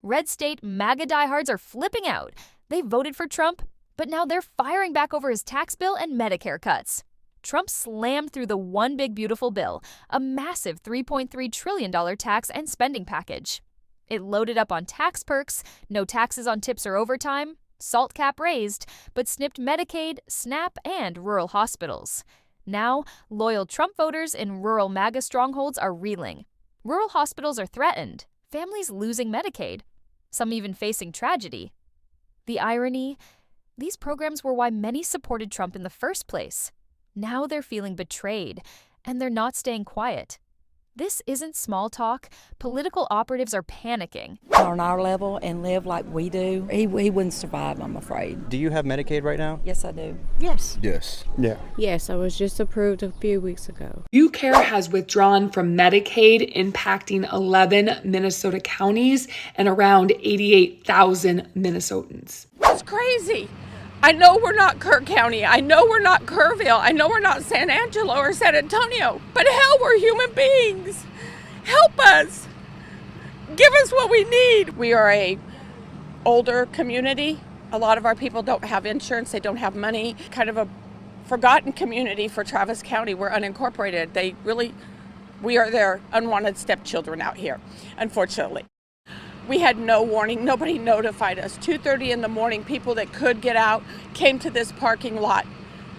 Red state MAGA diehards are flipping out. They voted for Trump, but now they're firing back over his tax bill and Medicare cuts. Trump slammed through the One Big Beautiful Bill, a massive $3.3 trillion tax and spending package. It loaded up on tax perks, no taxes on tips or overtime, SALT cap raised, but snipped Medicaid, SNAP, and rural hospitals. Now, loyal Trump voters in rural MAGA strongholds are reeling. Rural hospitals are threatened, families losing Medicaid, some even facing tragedy. The irony? These programs were why many supported Trump in the first place. Now they're feeling betrayed, and they're not staying quiet. This isn't small talk. Political operatives are panicking. On our level and live like we do, he wouldn't survive, I'm afraid. Do you have Medicaid right now? Yes, I do. Yes. Yes. Yeah. Yes, I was just approved a few weeks ago. UCare has withdrawn from Medicaid, impacting 11 Minnesota counties and around 88,000 Minnesotans. It's crazy. I know we're not Kerr County. I know we're not Kerrville. I know we're not San Angelo or San Antonio. But hell, we're human beings. Help us. Give us what we need. We are a older community. A lot of our people don't have insurance. They don't have money. Kind of a forgotten community for Travis County. We're unincorporated. We are their unwanted stepchildren out here, unfortunately. We had no warning. Nobody notified us. 2:30 in the morning, people that could get out came to this parking lot.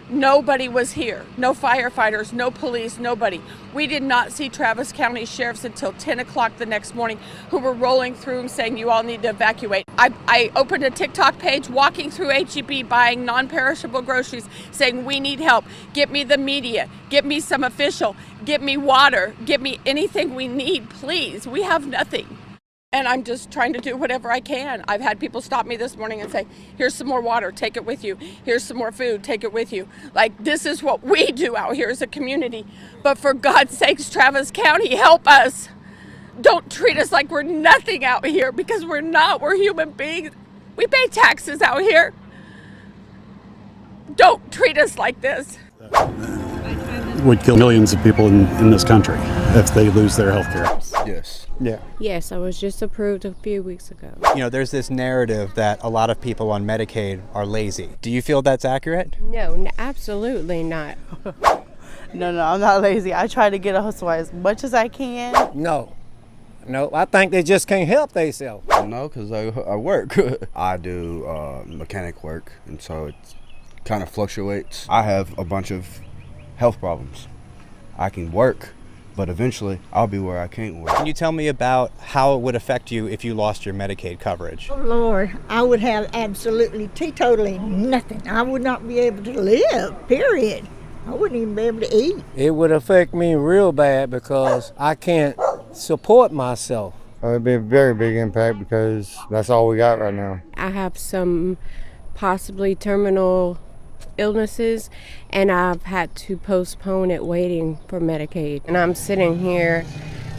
Nobody was here. No firefighters, no police, nobody. We did not see Travis County sheriffs until 10 o'clock the next morning, who were rolling through and saying, you all need to evacuate. I opened a TikTok page, walking through H-E-B, buying non-perishable groceries, saying, we need help. Get me the media. Get me some official. Get me water. Get me anything we need, please. We have nothing. And I'm just trying to do whatever I can. I've had people stop me this morning and say, here's some more water, take it with you. Here's some more food, take it with you. Like, this is what we do out here as a community. But for God's sakes, Travis County, help us. Don't treat us like we're nothing out here, because we're not. We're human beings. We pay taxes out here. Don't treat us like this. Would kill millions of people in this country if they lose their health care. Yes. Yeah. Yes, I was just approved a few weeks ago. You know, there's this narrative that a lot of people on Medicaid are lazy. Do you feel that's accurate? No, absolutely not. No, I'm not lazy. I try to get a hustle as much as I can. No, I think they just can't help themselves. No, because I work. I do mechanic work, and so it kind of fluctuates. I have a bunch of health problems. I can work, but eventually I'll be where I can't work. Can you tell me about how it would affect you if you lost your Medicaid coverage? Oh, Lord, I would have absolutely, totally nothing. I would not be able to live, period. I wouldn't even be able to eat. It would affect me real bad because I can't support myself. It would be a very big impact because that's all we got right now. I have some possibly terminal illnesses, and I've had to postpone it waiting for Medicaid. And I'm sitting here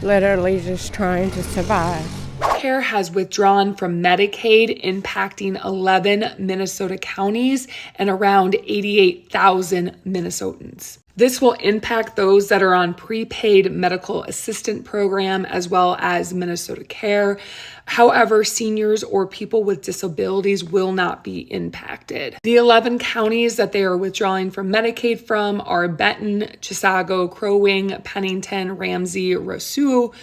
literally just trying to survive. Medicare has withdrawn from Medicaid, impacting 11 Minnesota counties and around 88,000 Minnesotans. This will impact those that are on prepaid medical assistant program as well as Minnesota Care. However, seniors or people with disabilities will not be impacted. The 11 counties that they are withdrawing from Medicaid from are Benton, Chisago, Crow Wing, Pennington, Ramsey, Roseau,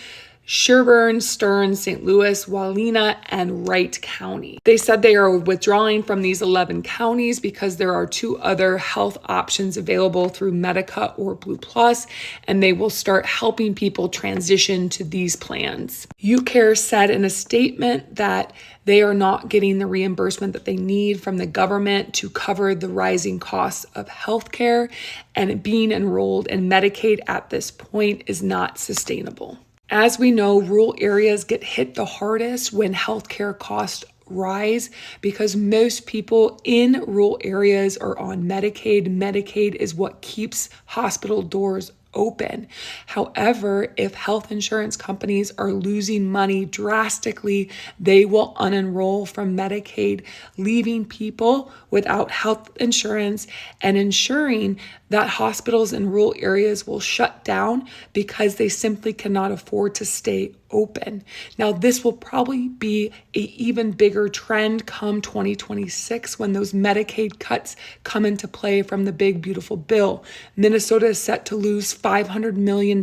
Sherburne, Stearns, St. Louis, Wallina, and Wright County. They said they are withdrawing from these 11 counties because there are 2 other health options available through Medica or Blue Plus, and they will start helping people transition to these plans. UCare said in a statement that they are not getting the reimbursement that they need from the government to cover the rising costs of healthcare, and being enrolled in Medicaid at this point is not sustainable. As we know, rural areas get hit the hardest when healthcare costs rise because most people in rural areas are on Medicaid. Medicaid is what keeps hospital doors open. However, if health insurance companies are losing money drastically, they will unenroll from Medicaid, leaving people without health insurance and ensuring that hospitals in rural areas will shut down because they simply cannot afford to stay open. Now, this will probably be an even bigger trend come 2026 when those Medicaid cuts come into play from the big, beautiful bill. Minnesota is set to lose $500 million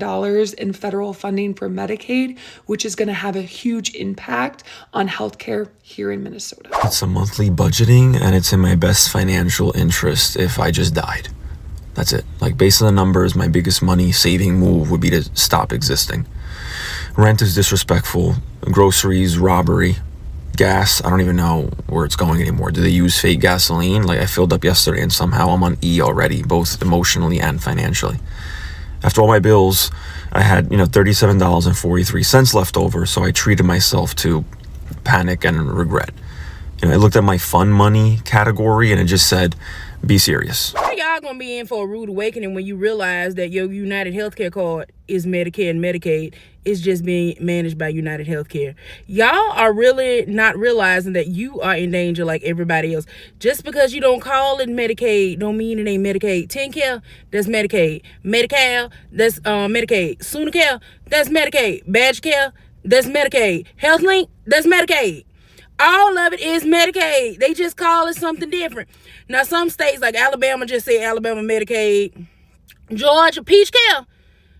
in federal funding for Medicaid, which is going to have a huge impact on healthcare here in Minnesota. It's a monthly budgeting, and it's in my best financial interest if I just died. That's it. Like, based on the numbers, my biggest money saving move would be to stop existing. Rent is disrespectful. Groceries, robbery. Gas, I don't even know where it's going anymore. Do they use fake gasoline? Like, I filled up yesterday and somehow I'm on E already, both emotionally and financially. After all my bills, I had, $37.43 left over, so I treated myself to panic and regret. I looked at my fun money category and it just said, be serious. Y'all gonna be in for a rude awakening when you realize that your United Healthcare card is Medicare and Medicaid. It's just being managed by United Healthcare. Y'all are really not realizing that you are in danger like everybody else. Just because you don't call it Medicaid don't mean it ain't Medicaid. TennCare, that's Medicaid. Medicare, that's Medicaid. SoonerCare, that's Medicaid. BadgeCare, that's Medicaid. HealthLink, that's Medicaid. All of it is Medicaid. They just call it something different. Now, some states like Alabama just say Alabama Medicaid. Georgia, Peach Care,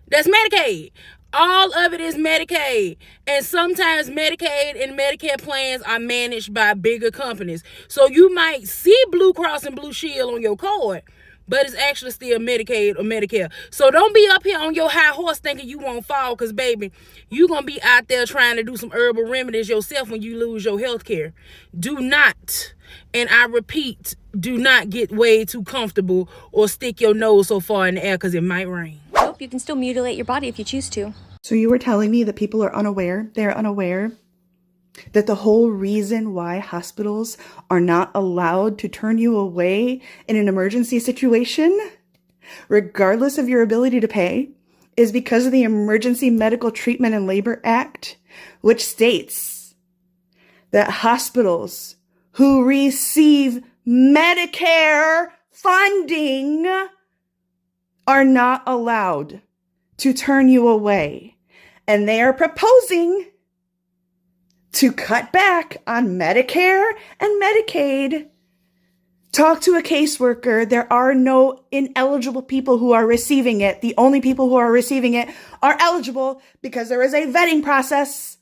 that's Medicaid. All of it is Medicaid. And sometimes Medicaid and Medicare plans are managed by bigger companies. So you might see Blue Cross and Blue Shield on your card, but it's actually still Medicaid or Medicare. So don't be up here on your high horse thinking you won't fall, because, baby, you're going to be out there trying to do some herbal remedies yourself when you lose your health care. Do not, and I repeat, do not get way too comfortable or stick your nose so far in the air because it might rain. Nope, you can still mutilate your body if you choose to. So you were telling me that people are unaware, they're unaware that the whole reason why hospitals are not allowed to turn you away in an emergency situation, regardless of your ability to pay, is because of the Emergency Medical Treatment and Labor Act, which states that hospitals who receive Medicare funding are not allowed to turn you away. And they are proposing to cut back on Medicare and Medicaid. Talk to a caseworker. There are no ineligible people who are receiving it. The only people who are receiving it are eligible because there is a vetting process.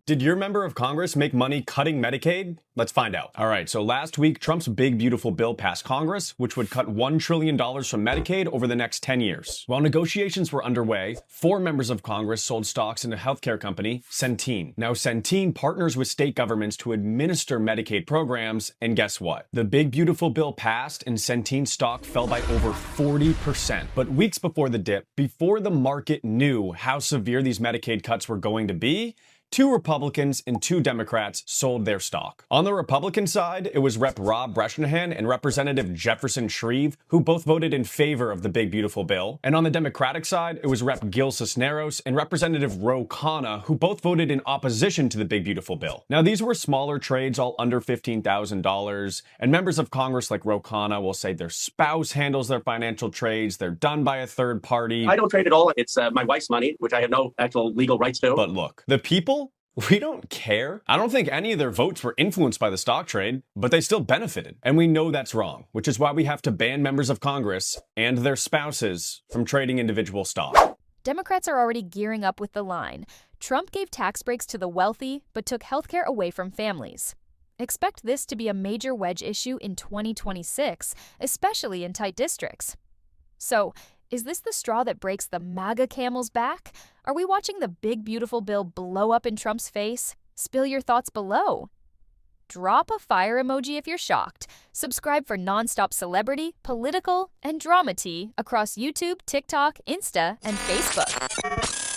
Did your member of Congress make money cutting Medicaid? Let's find out. All right, so last week, Trump's big, beautiful bill passed Congress, which would cut $1 trillion from Medicaid over the next 10 years. While negotiations were underway, 4 members of Congress sold stocks in a healthcare company, Centene. Now, Centene partners with state governments to administer Medicaid programs, and guess what? The big, beautiful bill passed, and Centene stock fell by over 40%. But weeks before the dip, before the market knew how severe these Medicaid cuts were going to be, 2 Republicans and 2 Democrats sold their stock. On the Republican side, it was Rep. Rob Bresnahan and Representative Jefferson Shreve, who both voted in favor of the big, beautiful bill. And on the Democratic side, it was Rep. Gil Cisneros and Representative Ro Khanna, who both voted in opposition to the big, beautiful bill. Now, these were smaller trades, all under $15,000, and members of Congress like Ro Khanna will say their spouse handles their financial trades, they're done by a third party. I don't trade at all. It's my wife's money, which I have no actual legal rights to. But look, the people, we don't care. I don't think any of their votes were influenced by the stock trade, but they still benefited. And we know that's wrong, which is why we have to ban members of Congress and their spouses from trading individual stock. Democrats are already gearing up with the line. Trump gave tax breaks to the wealthy, but took healthcare away from families. Expect this to be a major wedge issue in 2026, especially in tight districts. So, is this the straw that breaks the MAGA camel's back? Are we watching the big, beautiful bill blow up in Trump's face? Spill your thoughts below. Drop a fire emoji if you're shocked. Subscribe for nonstop celebrity, political, and drama tea across YouTube, TikTok, Insta, and Facebook.